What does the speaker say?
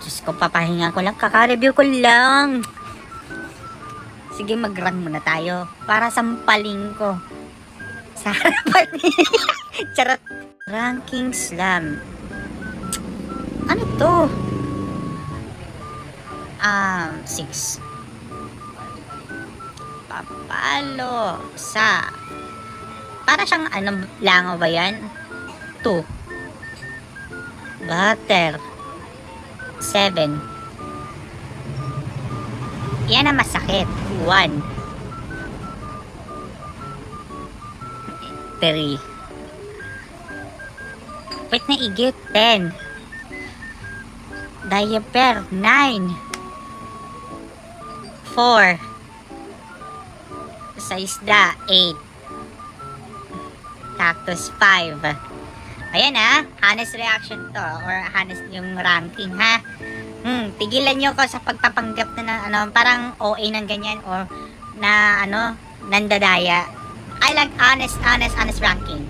Diyos ko, papahinga ko lang. Kaka-review ko lang. Sige, mag-rank muna tayo. Para sampaling ko. Sa harapan niya. Charot. Ranking slam. Ano to? 6. Papalo sa... Para siyang ano, langaw ba yan? 2. Butter. 7. Yan ang masakit. 1. 3. Wait na igit. 10. Diaper. 9. 4. Sa isda. 8. Cactus. 5. Ayan honest reaction to or honest yung ranking ha. Tigilan nyo ko sa pagpapanggap na ng parang OA ng ganyan or na nandadaya. I like honest ranking.